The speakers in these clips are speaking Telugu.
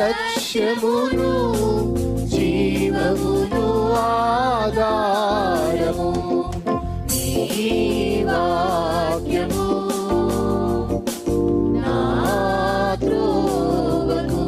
లక్ష్యమును జీవమును ఆధారము నీ వాక్యము నా త్రోవకు.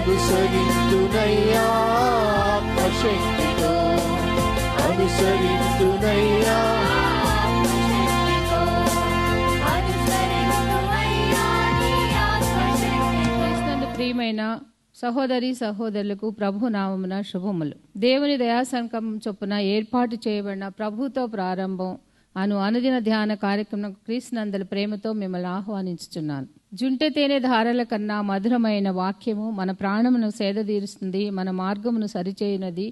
అనుసరింతునయ్యా ఆత్మశక్తితో, అనుసరింతునయ్యా. ప్రియమైన సహోదరి సహోదరులకు ప్రభు నామమున శుభములు. దేవుని దయాసంకల్పం చొప్పున ఏర్పాటు చేయబడిన ప్రభుతో ప్రారంభం అనుదిన ధ్యాన కార్యక్రమం క్రీస్తునందల ప్రేమతో మిమ్మల్ని ఆహ్వానించుచున్నాను. జుంటె తేనె ధారల కన్నా మధురమైన వాక్యము మన ప్రాణమును సేదతీరుస్తుంది, మన మార్గమును సరిచేయునది,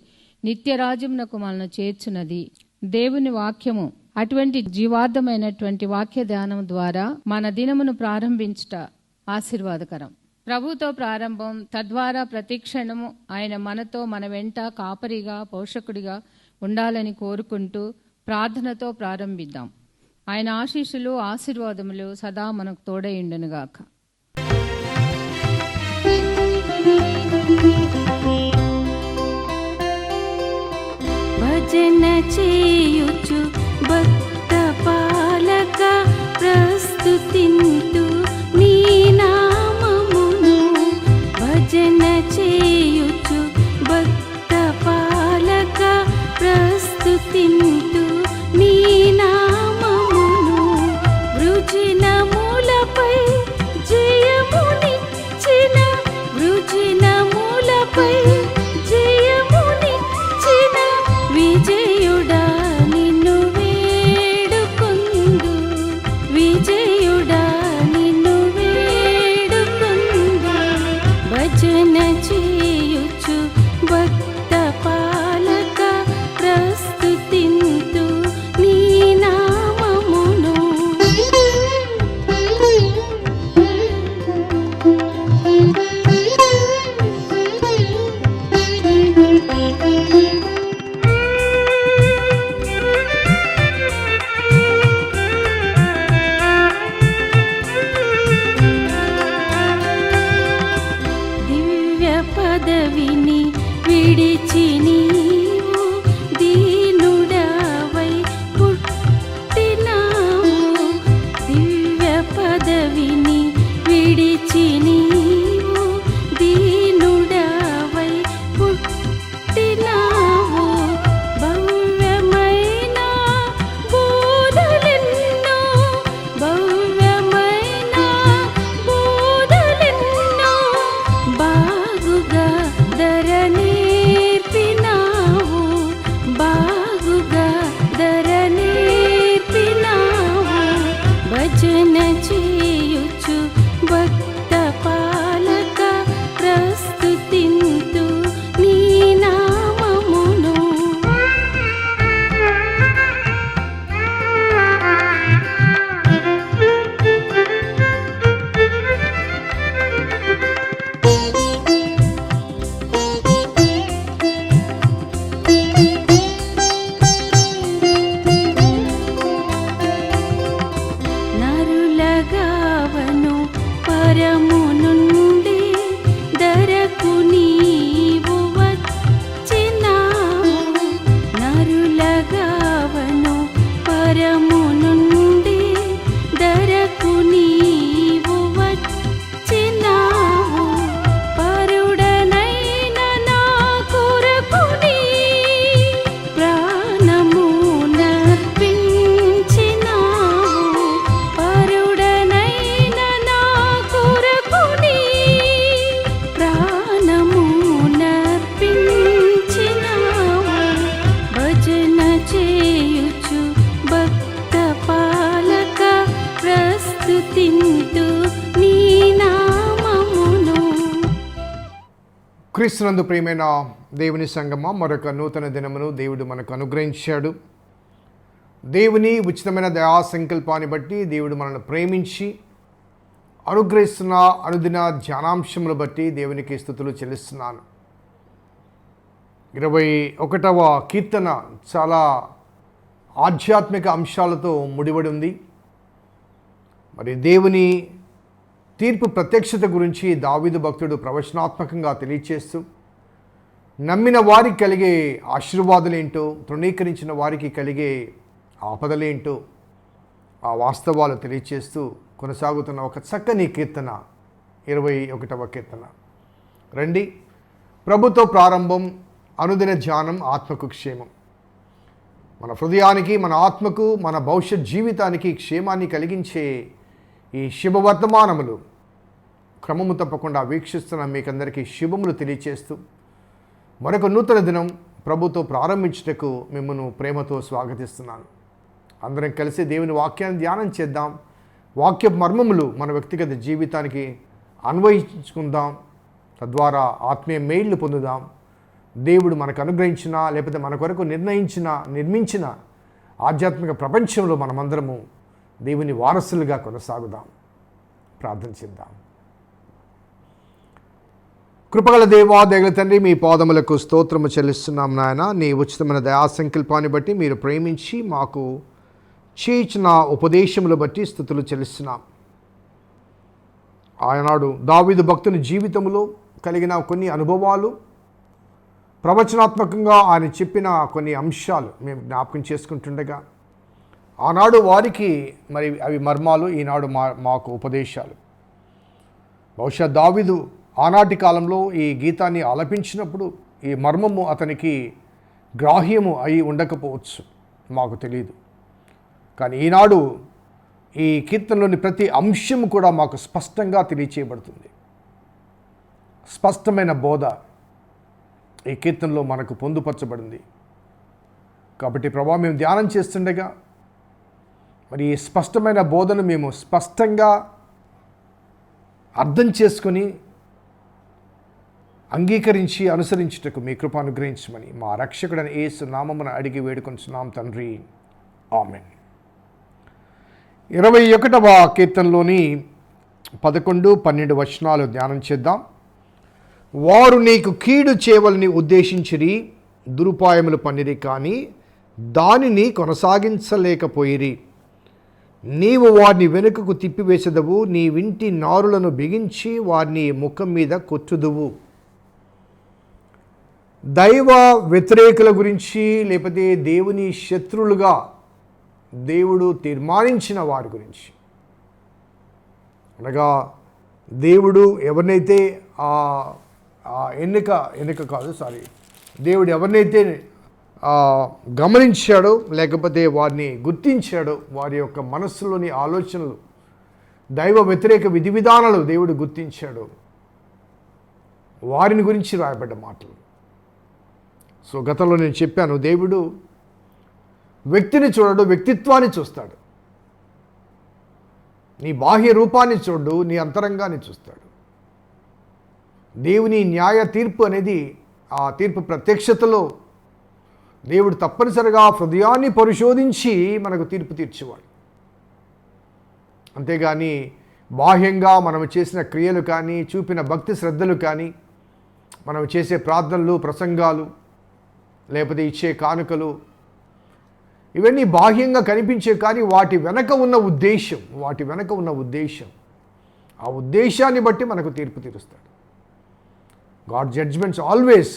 నిత్యరాజ్యమునకు మనను చేర్చున్నది దేవుని వాక్యము. అటువంటి జీవార్థమైనటువంటి వాక్య ధ్యానం ద్వారా మన దినమును ప్రారంభించుట ఆశీర్వాదకరం. ప్రభుతో ప్రారంభం, తద్వారా ప్రతిక్షణము ఆయన మనతో, మన వెంట కాపరిగా, పోషకుడిగా ఉండాలని కోరుకుంటూ ప్రార్థనతో ప్రారంభిద్దాం. ఆయన ఆశీస్సులు ఆశీర్వాదములు సదా మనకు తోడైండునుగాక. భజన చేయుచు భక్త పాలక ప్రస్తుతింతు నీ నామమును. భజన చేయుచు భక్త పాలక ప్రస్తుతింతు నీ నామమును. వృజినములపై జయమునిచ్చిన, వృజినములపై జయమునిచ్చిన విజయుడా నిన్ను వేడుకొందు, విజయుడా నిన్ను వేడుకొందు. భజన చేయుచు భక్త పాలక ప్రస్తుతింతు నీ నామమును. దివ్య పదవిని విడిచి నీవు దీనుడవై పుట్టినావు. దివ్య పదవిని విడిచి నీవు దీనుడవై పుట్టినావు. భవ్యమైన బోధలెన్నో, భవ్యమైన బోధలెన్నో బాగుగా ధర నేర్పినావు, బాగుగా ధర నేర్పినావు. భజన చేయుచు భక్త పాలక ప్రస్తుతింతు నీ నామమును. నరులగావను పరము నుండి ధరకు నీవు వచ్చినావు. నరులగావను పరము నుండి ధరకు నీవు వచ్చినావు. పరుడనైన నా కొరకు నీ ప్రాణము నర్పించినావు. పరుడనైన నా కొరకు స్తుతింతు నీ నామమును. క్రీస్తునందు ప్రియమైన దేవుని సంగమా, మరొక నూతన దినమును దేవుడు మనకు అనుగ్రహించాడు. దేవుని ఉచితమైన దయా సంకల్పాన్ని బట్టి దేవుడు మనల్ని ప్రేమించి అనుగ్రహిస్తున్న అనుదిన ధ్యానాంశములు బట్టి దేవునికి స్తుతులు చెల్లిస్తున్నాను. 21వ కీర్తన చాలా ఆధ్యాత్మిక అంశాలతో ముడిపడి ఉంది. మరి దేవుని తీర్పు ప్రత్యక్షత గురించి దావీదు భక్తుడు ప్రవచనాత్మకంగా తెలియచేస్తూ నమ్మిన వారికి కలిగే ఆశీర్వాదాలేంటో, తృణీకరించిన వారికి కలిగే ఆపదలేంటో ఆ వాస్తవాలు తెలియచేస్తూ కొనసాగుతున్న ఒక చక్కని కీర్తన 21వ కీర్తన. రండి, ప్రభుతో ప్రారంభం, అనుదిన ధ్యానం, ఆత్మకు క్షేమం. మన హృదయానికి, మన ఆత్మకు, మన భవిష్యత్ జీవితానికి క్షేమాన్ని కలిగించే ఈ శుభవర్తమానములు క్రమము తప్పకుండా వీక్షిస్తున్న మీకందరికీ శుభములు తెలియచేస్తూ మరొక నూతన దినం ప్రభుతో ప్రారంభించుటకు మిమ్మల్ని ప్రేమతో స్వాగతిస్తున్నాను. అందరం కలిసి దేవుని వాక్యాన్ని ధ్యానం చేద్దాం. వాక్య మర్మములు మన వ్యక్తిగత జీవితానికి అన్వయించుకుందాం. తద్వారా ఆత్మీయ మేళ్లు పొందుదాం. దేవుడు మనకు అనుగ్రహించిన, లేకపోతే మన కొరకు నిర్మించిన ఆధ్యాత్మిక ప్రపంచంలో మనమందరము దేవుని వారసులుగా కొనసాగుదాం. ప్రార్థన చేద్దాం. కృపగల దేవా, దయగల తండ్రి, మీ పాదములకు స్తోత్రము చెల్లిస్తున్నాం నాయన. నీ ఉచితమైన దయా సంకల్పాన్ని బట్టి మీరు ప్రేమించి మాకు చేయించిన ఉపదేశములు బట్టి స్తుతులు చెల్లిస్తున్నాం. ఆనాడు దావీదు భక్తుని జీవితంలో కలిగిన కొన్ని అనుభవాలు, ప్రవచనాత్మకంగా ఆయన చెప్పిన కొన్ని అంశాలు మేము జ్ఞాపకం చేసుకుంటుండగా ఆనాడు వారికి మరి అవి మర్మాలు, ఈనాడు మాకు ఉపదేశాలు. బహుశా దావీదు ఆనాటి కాలంలో ఈ గీతాన్ని ఆలపించినప్పుడు ఈ మర్మము అతనికి గ్రాహ్యము అయి ఉండకపోవచ్చు, మాకు తెలియదు. కానీ ఈనాడు ఈ కీర్తనలోని ప్రతి అంశము కూడా మాకు స్పష్టంగా తెలియచేయబడుతుంది. స్పష్టమైన బోధ ఈ కీర్తనలో మనకు పొందుపరచబడింది. కాబట్టి ప్రభావం మేము ధ్యానం చేస్తుండగా మరి ఈ స్పష్టమైన బోధను మేము స్పష్టంగా అర్థం చేసుకొని అంగీకరించి అనుసరించుటకు మీ కృప అనుగ్రహించమని మా రక్షకుడైన యేసు నామమున అడిగి వేడుకొంచున్నాం తండ్రి, ఆమేన్. 21వ కీర్తనలోని 11, 12 వచనాలు ధ్యానం చేద్దాం. వారు నీకు కీడు చేయవలని ఉద్దేశించిరి, దురుపాయములు పన్నిరి, కానీ దానిని కొనసాగించలేకపోయిరి. నీవు వారిని వెనుకకు తిప్పివేసెదవు, నీ వింటి నారులను బిగించి వారిని ముఖం మీద కొట్టుదువు. దైవ వ్యతిరేకుల గురించి, లేకపోతే దేవుని శత్రువులుగా దేవుడు తీర్మానించిన వారి గురించి, అనగా దేవుడు ఎవరినైతే దేవుడు ఎవరినైతే గమనించాడో, లేకపోతే వారిని గుర్తించాడో, వారి యొక్క మనస్సులోని ఆలోచనలు, దైవ వ్యతిరేక విధి విధానాలు దేవుడు గుర్తించాడు, వారిని గురించి రాయబడ్డ మాటలు. సో గతంలో నేను చెప్పాను, దేవుడు వ్యక్తిని చూడడు, వ్యక్తిత్వాన్ని చూస్తాడు. నీ బాహ్య రూపాన్ని చూడు, నీ అంతరంగాన్ని చూస్తాడు. దేవుని న్యాయ తీర్పు అనేది, ఆ తీర్పు ప్రత్యక్షతలో దేవుడు తప్పనిసరిగా హృదయాన్ని పరిశోధించి మనకు తీర్పు తీర్చేవాడు. అంతేగాని బాహ్యంగా మనం చేసిన క్రియలు కానీ, చూపిన భక్తి శ్రద్ధలు కానీ, మనం చేసే ప్రార్థనలు, ప్రసంగాలు, లేకపోతే ఇచ్చే కానుకలు, ఇవన్నీ బాహ్యంగా కనిపించే, కానీ వాటి వెనక ఉన్న ఉద్దేశం, ఆ ఉద్దేశాన్ని బట్టి మనకు తీర్పు తీరుస్తాడు. God judgements always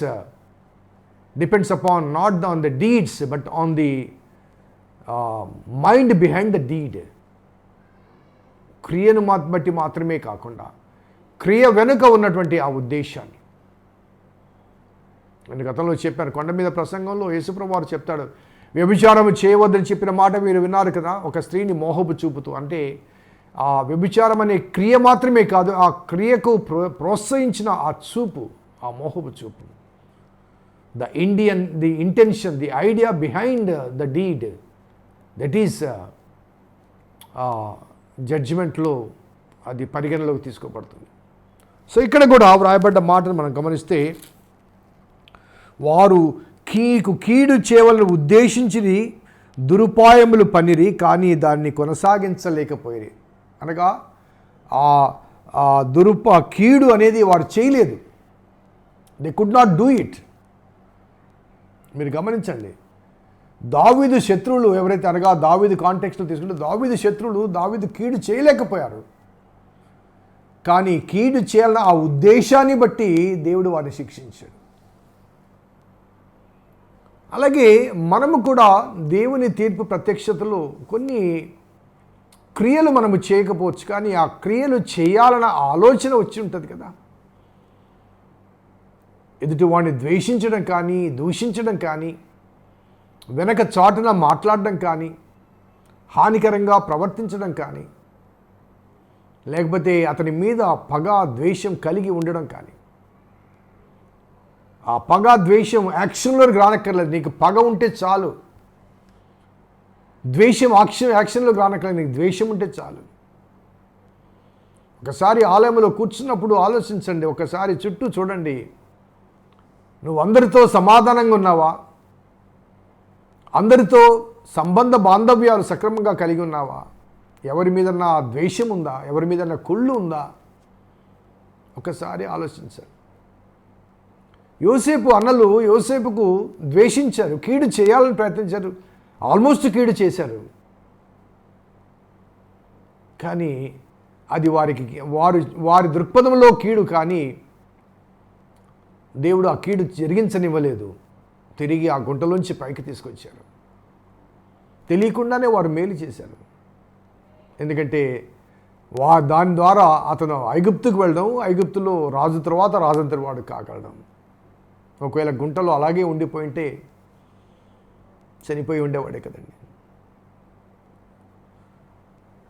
depends upon not on the deeds but on the mind behind the deed. క్రియను బట్టి మాత్రమే కాకుండా క్రియ వెనుక ఉన్నటువంటి ఆ ఉద్దేశాన్ని. నేను గతంలో చెప్పాను, కొండ మీద ప్రసంగంలో యేసుప్రభువు వారు చెప్తాడు, వ్యభిచారం చేయవద్దని చెప్పిన మాట మీరు విన్నారు కదా, ఒక స్త్రీని మోహపు చూపుతూ. అంటే ఆ వ్యభిచారం అనే క్రియ మాత్రమే కాదు, ఆ క్రియకు ప్రోత్సహించిన ఆ చూపు, ఆ మోహపు చూపు, the intention, the idea behind the deed, that is జడ్జిమెంట్లో అది పరిగణలోకి తీసుకోబడుతుంది. సో ఇక్కడ కూడా వ్రాయబడ్డ మాటను మనం గమనిస్తే, వారు కీడు చేయవలని ఉద్దేశించి దురుపాయములు పనిరి, కానీ దాన్ని కొనసాగించలేకపోయి. అనగా ఆ కీడు అనేది వారు చేయలేదు. They could not do it. మీరు గమనించండి, దావీదు శత్రువులు ఎవరైతే, అనగా దావీదు కాంటెక్స్లో తీసుకుంటే దావీదు శత్రువులు దావీదు కీడు చేయలేకపోయారు. కానీ కీడు చేయాలన్న ఆ ఉద్దేశాన్ని బట్టి దేవుడు వారిని శిక్షించాడు. అలాగే మనము కూడా దేవుని తీర్పు ప్రత్యక్షతలో కొన్ని క్రియలు మనము చేయకపోవచ్చు, కానీ ఆ క్రియలు చేయాలన్న ఆలోచన వచ్చి ఉంటుంది కదా. ఎదుటి వాడిని ద్వేషించడం కానీ, దూషించడం కానీ, వెనక చాటున మాట్లాడడం కానీ, హానికరంగా ప్రవర్తించడం కానీ, లేకపోతే అతని మీద పగ ద్వేషం కలిగి ఉండడం కానీ. ఆ పగ ద్వేషం యాక్షన్లోకి రానక్కర్లేదు, నీకు పగ ఉంటే చాలు. ద్వేషం యాక్షన్లోకి రానక్కర్లేదు, నీకు ద్వేషం ఉంటే చాలు. ఒకసారి ఆలయంలో కూర్చున్నప్పుడు ఆలోచించండి, ఒకసారి చుట్టూ చూడండి. నువ్వు అందరితో సమాధానంగా ఉన్నావా? అందరితో సంబంధ బాంధవ్యాలు సక్రమంగా కలిగి ఉన్నావా? ఎవరి మీదన్నా ద్వేషం ఉందా? ఎవరి మీదన్నా కుళ్ళు ఉందా? ఒకసారి ఆలోచించారు. యోసేపు అన్నలు యోసేపుకు ద్వేషించారు, కీడు చేయాలని ప్రయత్నించారు, ఆల్మోస్ట్ కీడు చేశారు. కానీ అది వారి దృక్పథంలో కీడు, కానీ దేవుడు ఆ కీడు జరిగించనివ్వలేదు. తిరిగి ఆ గుంటలోంచి పైకి తీసుకొచ్చారు. తెలియకుండానే వారు మేలు చేశారు. ఎందుకంటే దాని ద్వారా అతను ఐగుప్తుకు వెళ్ళడం, ఐగుప్తులో రాజు తర్వాత రాజంతటి వాడు కాగలడం. ఒకవేళ గుంటలో అలాగే ఉండిపోయింటే చనిపోయి ఉండేవాడే కదండి.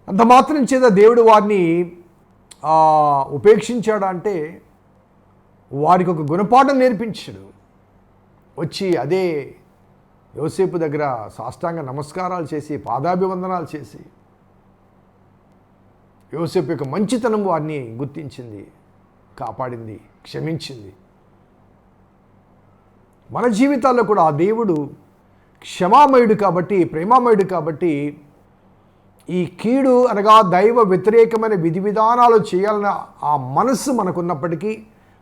అంత మాత్రం చేత దేవుడు వారిని ఉపేక్షించాడా అంటే, వారికి ఒక గుణపాఠం నేర్పించాడు. వచ్చి అదే యోసేపు దగ్గర సాష్టాంగ నమస్కారాలు చేసి, పాదాభివందనాలు చేసి, యోసేపు యొక్క మంచితనం వారిని గుర్తించింది, కాపాడింది, క్షమించింది. మన జీవితాల్లో కూడా ఆ దేవుడు క్షమామయుడు కాబట్టి, ప్రేమామయుడు కాబట్టి, ఈ కీడు అనగా దైవ వ్యతిరేకమైన విధి విధానాలు చేయాలన్న ఆ మనస్సు మనకున్నప్పటికీ,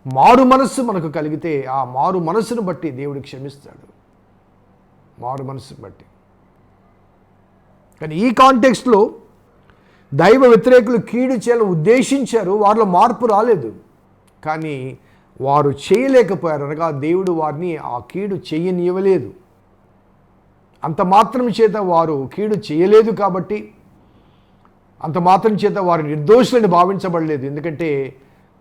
మారు మనస్సు మనకు కలిగితే ఆ మారు మనస్సును బట్టి దేవుడు క్షమిస్తాడు. మారు మనస్సును బట్టి. కానీ ఈ కాంటెక్స్ట్లో దైవ వ్యతిరేకులు కీడు చేయాలని ఉద్దేశించారు, వారిలో మార్పు రాలేదు. కానీ వారు చేయలేకపోయారు, అనగా దేవుడు వారిని ఆ కీడు చేయనివ్వలేదు. అంత మాత్రం చేత వారు కీడు చేయలేదు కాబట్టి, అంత మాత్రం చేత వారు నిర్దోషులని భావించబడలేదు. ఎందుకంటే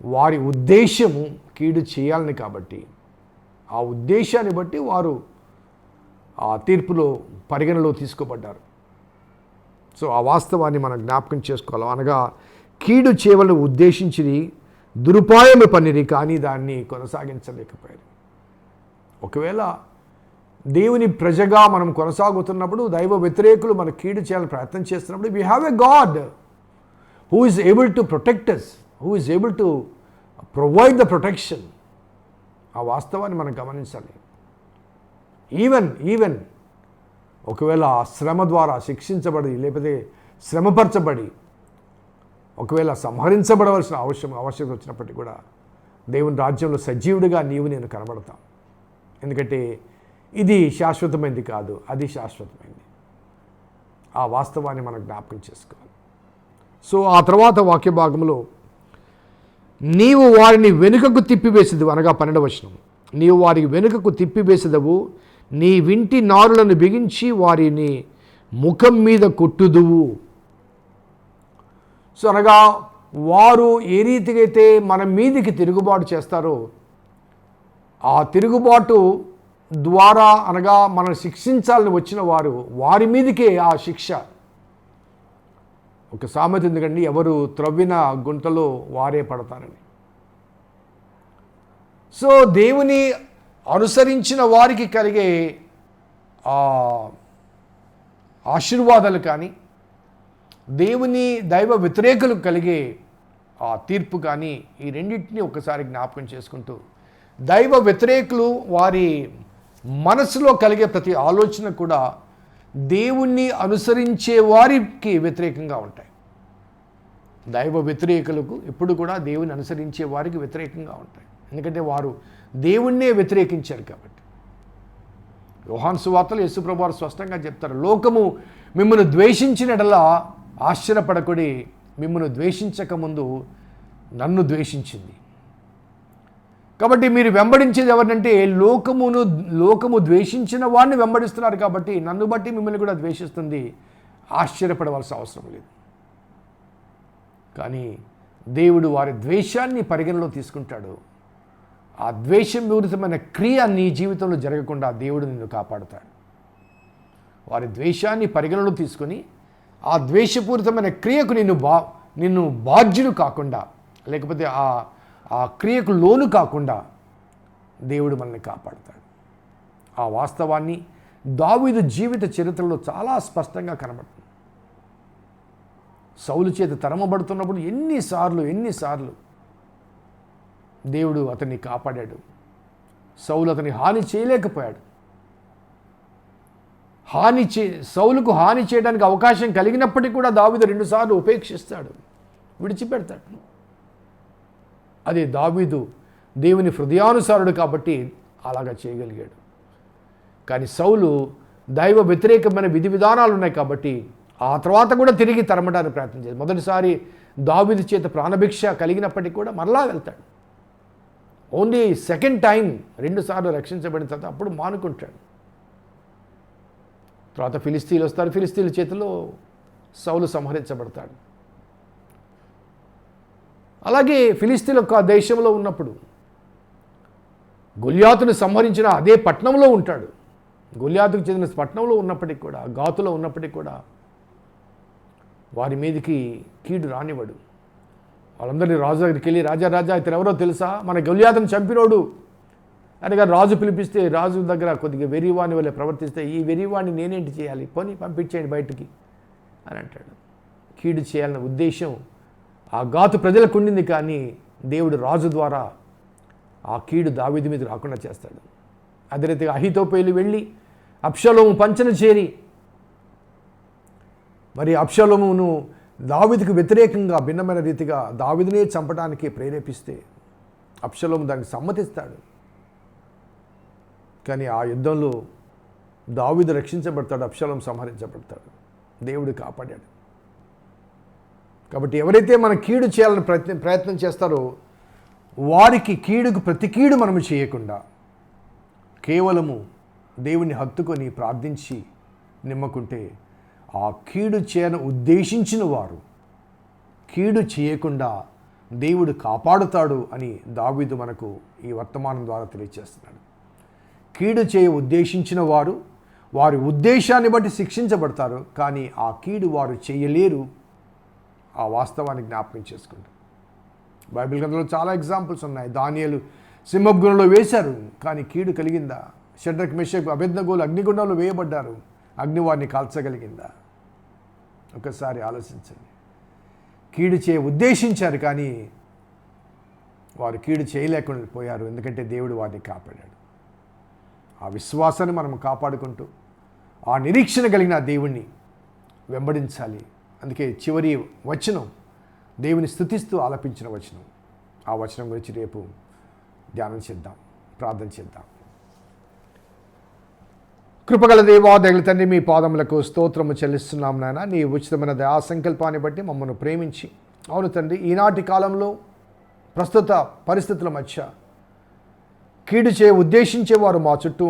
వారి ఉద్దేశము కీడు చేయాలని కాబట్టి, ఆ ఉద్దేశాన్ని బట్టి వారు ఆ తీర్పులో పరిగణలో తీసుకోబడ్డారు. సో ఆ వాస్తవాన్ని మనం జ్ఞాపకం చేసుకోవాలి. అనగా కీడు చేయవలని ఉద్దేశించి దురుపాయము పనిరి, కానీ దాన్ని కొనసాగించలేకపోయారు. ఒకవేళ దేవుని ప్రజగా మనం కొనసాగుతున్నప్పుడు, దైవ వ్యతిరేకులు మన కీడు చేయాలని ప్రయత్నం చేస్తున్నప్పుడు, we have a God who is able to protect us, who is able to provide the protection. ఆ వాస్తవాన్ని మనం గమనించాలి. ఈవెన్ ఒకవేళ శ్రమ ద్వారా శిక్షించబడి, లేకపోతే శ్రమపరచబడి, ఒకవేళ సంహరించబడవలసిన ఆవశ్యకత వచ్చినప్పటికీ కూడా దేవుని రాజ్యంలో సజీవుడిగా నీవు నేను కనబడతాం. ఎందుకంటే ఇది శాశ్వతమైనది కాదు, అది శాశ్వతమైనది. ఆ వాస్తవాన్ని మనం జ్ఞాపకం చేసుకోవాలి. సో ఆ తర్వాత వాక్య భాగంలో, నీవు వారిని వెనుకకు తిప్పివేసేది, అనగా 12వ వచనం, నీవు వారికి వెనుకకు తిప్పివేసేదవు, నీ వింటి నారులను బిగించి వారిని ముఖం మీద కొట్టుదువు. సో అనగా వారు ఏ రీతిగా అయితే మన మీదికి తిరుగుబాటు చేస్తారో, ఆ తిరుగుబాటు ద్వారా, అనగా మనం శిక్షించాలని వచ్చిన వారి మీదకే ఆ శిక్ష. ఒక సామెత ఎందుకండి, ఎవరు త్రవ్విన గుంటలో వారే పడతారని. సో దేవుని అనుసరించిన వారికి కలిగే ఆశీర్వాదాలు కానీ, దేవుని దైవ వ్యతిరేకులకు కలిగే ఆ తీర్పు కానీ ఈ రెండింటినీ ఒకసారి జ్ఞాపకం చేసుకుంటూ, దైవ వ్యతిరేకులు వారి మనసులో కలిగే ప్రతి ఆలోచన కూడా దేవుణ్ణి అనుసరించే వారికి వ్యతిరేకంగా ఉంటాయి. దైవ వ్యతిరేకులకు ఎప్పుడు కూడా దేవుని అనుసరించే వారికి వ్యతిరేకంగా ఉంటాయి. ఎందుకంటే వారు దేవుణ్ణే వ్యతిరేకించారు కాబట్టి. యోహాను సువార్తలో యేసుప్రభువు వారు స్పష్టంగా చెప్తారు, లోకము మిమ్మల్ని ద్వేషించినట్లా ఆశ్చర్యపడకుడి, మిమ్మల్ని ద్వేషించకముందు నన్ను ద్వేషించింది. కాబట్టి మీరు వెంబడించేది ఎవరినంటే లోకము ద్వేషించిన వాడిని వెంబడిస్తున్నారు కాబట్టి నన్ను బట్టి మిమ్మల్ని కూడా ద్వేషిస్తుంది. ఆశ్చర్యపడవలసిన అవసరం లేదు. కానీ దేవుడు వారి ద్వేషాన్ని పరిగణలో తీసుకుంటాడు. ఆ ద్వేషపూరితమైన క్రియ నీ జీవితంలో జరగకుండా దేవుడు నిన్ను కాపాడుతాడు. వారి ద్వేషాన్ని పరిగణలో తీసుకొని ఆ ద్వేషపూరితమైన క్రియకు నిన్ను బాధ్యుడు కాకుండా, లేకపోతే ఆ క్రియకు లోను కాకుండా దేవుడు మనల్ని కాపాడుతాడు. ఆ వాస్తవాన్ని దావీదు జీవిత చరిత్రలో చాలా స్పష్టంగా కనబడుతుంది. సౌలు చేత తరమబడుతున్నప్పుడు ఎన్నిసార్లు దేవుడు అతన్ని కాపాడాడు. సౌలు అతని హాని చేయలేకపోయాడు. సౌలుకు హాని చేయడానికి అవకాశం కలిగినప్పటికీ కూడా దావీదు 2 సార్లు ఉపేక్షిస్తాడు, విడిచిపెడతాడు. అదే దావీదు దేవుని హృదయానుసారుడు కాబట్టి అలాగా చేయగలిగాడు. కానీ సౌలు దైవ వ్యతిరేకమైన విధి విధానాలు ఉన్నాయి కాబట్టి ఆ తర్వాత కూడా తిరిగి తరమడానికి ప్రయత్నం చేశాడు. మొదటిసారి దావీదు చేత ప్రాణభిక్ష కలిగినప్పటికీ కూడా మరలా వెళ్తాడు. ఓన్లీ సెకండ్ టైం 2 సార్లు రక్షించబడిన తర్వాత అప్పుడు మానుకుంటాడు. తర్వాత ఫిలిస్తీన్లు వస్తారు. ఫిలిస్తీన్ల చేతిలో సౌలు సంహరించబడతాడు. అలాగే ఫిలిస్తీన్ల యొక్క దేశంలో ఉన్నప్పుడు గొల్యాతును సంహరించిన అదే పట్టణంలో ఉంటాడు. గొల్యాతుకు చెందిన పట్టణంలో ఉన్నప్పటికీ కూడా, గాతులో ఉన్నప్పటికీ కూడా వారి మీదకి కీడు రానివ్వడు. వాళ్ళందరినీ రాజు దగ్గరికి వెళ్ళి, రాజా ఇతను ఎవరో తెలుసా, మన గొల్యాతును చంపినోడు అనగా రాజు పిలిపిస్తే రాజు దగ్గర కొద్దిగా వెర్రివాణి వల్ల ప్రవర్తిస్తే, ఈ వెర్రివాణి నేనేంటి చేయాలి, పోనీ పంపించేయండి బయటికి అని అంటాడు. కీడు చేయాలన్న ఉద్దేశం ఆ గాతు ప్రజలకు ఉండింది, కానీ దేవుడు రాజు ద్వారా ఆ కీడు దావీదు మీద రాకుండా చేస్తాడు. అదే రీతిగా అహీతోపెలు వెళ్ళి అబ్షాలోము పంచన చేరి మరి అబ్షాలోమును దావీదుకు వ్యతిరేకంగా భిన్నమైన రీతిగా దావీదునే చంపడానికి ప్రేరేపిస్తే అబ్షాలోము దానికి సమ్మతిస్తాడు. కానీ ఆ యుద్ధంలో దావీదు రక్షించబడతాడు, అబ్షాలోము సంహరించబడతాడు. దేవుడు కాపాడాడు. కాబట్టి ఎవరైతే మన కీడు చేయాలని ప్రయత్నం చేస్తారో వారికి కీడుకు ప్రతి కీడు మనము చేయకుండా కేవలము దేవుని హత్తుకొని ప్రార్థించి నిమ్మకుంటే ఆ కీడు చేయను ఉద్దేశించిన వారు కీడు చేయకుండా దేవుడు కాపాడుతాడు అని దావీదు మనకు ఈ వర్తమానం ద్వారా తెలియజేస్తున్నాడు. కీడు చేయ ఉద్దేశించిన వారి ఉద్దేశాన్ని బట్టి శిక్షించబడతారు, కానీ ఆ కీడు వారు చేయలేరు. ఆ వాస్తవాన్ని జ్ఞాపకం చేసుకుంటారు. బైబిల్ గ్రంథంలో చాలా ఎగ్జాంపుల్స్ ఉన్నాయి. దానియేలు సింహగుణంలో వేశారు, కానీ కీడు కలిగిందా? షడ్రక్ మెషక్ అబేద్నెగోలు అగ్నిగుండంలో వేయబడ్డారు, అగ్ని వారిని కాల్చగలిగిందా? ఒకసారి ఆలోచించండి. కీడు చేయ ఉద్దేశించారు, కానీ వారు కీడు చేయలేకుండా పోయారు, ఎందుకంటే దేవుడు వారిని కాపాడాడు. ఆ విశ్వాసాన్ని మనం కాపాడుకుంటూ ఆ నిరీక్షణ కలిగిన దేవుణ్ణి వెంబడించాలి. అందుకే చివరి వచనం దేవుని స్తుతిస్తూ ఆలపించిన వచనం. ఆ వచనం గురించి రేపు ధ్యానం చేద్దాం, ప్రార్థన చేద్దాం. కృపగల దేవా, దయగల తండ్రి, మీ పాదములకు స్తోత్రము చెల్లిస్తున్నాం నాయన. నీ ఉచితమైన దయా సంకల్పాన్ని బట్టి మమ్మల్ని ప్రేమించి, అవును తండ్రి, ఈనాటి కాలంలో ప్రస్తుత పరిస్థితుల మధ్య కీడు చేయ ఉద్దేశించేవారు మా చుట్టూ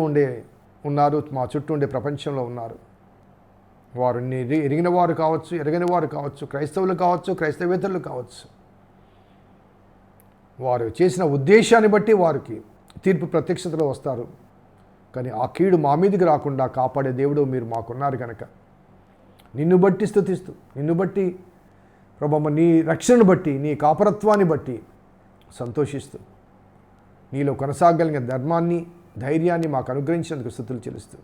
ఉన్నారు, మా చుట్టూ ఉండే ప్రపంచంలో ఉన్నారు. వారు ఎరిగిన వారు కావచ్చు, ఎరగని వారు కావచ్చు, క్రైస్తవులు కావచ్చు, క్రైస్తవేతరులు కావచ్చు. వారు చేసిన ఉద్దేశాన్ని బట్టి వారికి తీర్పు ప్రత్యక్షతలో వస్తారు. కానీ ఆ కీడు మా మీదకి రాకుండా కాపాడే దేవుడు మీరు మాకున్నారు కనుక నిన్ను బట్టి స్తుతిస్తూ, నిన్ను బట్టి ప్రభమ్మ, నీ రక్షణను బట్టి, నీ కాపరత్వాన్ని బట్టి సంతోషిస్తూ, నీలో కొనసాగలిగిన ధర్మాన్ని, ధైర్యాన్ని మాకు అనుగ్రహించినందుకు స్తుతులు చెల్లిస్తూ,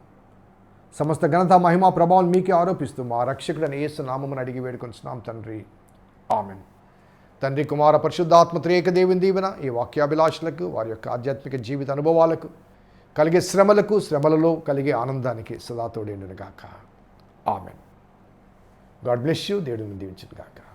సమస్త ఘనత మహిమ ప్రభావం మీకే ఆరోపిస్తూ మా రక్షకుడైన యేసు నామమున అడిగి వేడుకొంచున్నాం తండ్రి, ఆమెన్. తండ్రి, కుమార, పరిశుద్ధాత్మ త్రియేక దేవుని దీవెన ఈ వాక్యాభిలాషులకు, వారి యొక్క ఆధ్యాత్మిక జీవిత అనుభవాలకు, కలిగే శ్రమలకు, శ్రమలలో కలిగే ఆనందానికి సదా తోడేండును గాక. ఆమెన్. God bless you. దేవుడిని దీవించును గాక.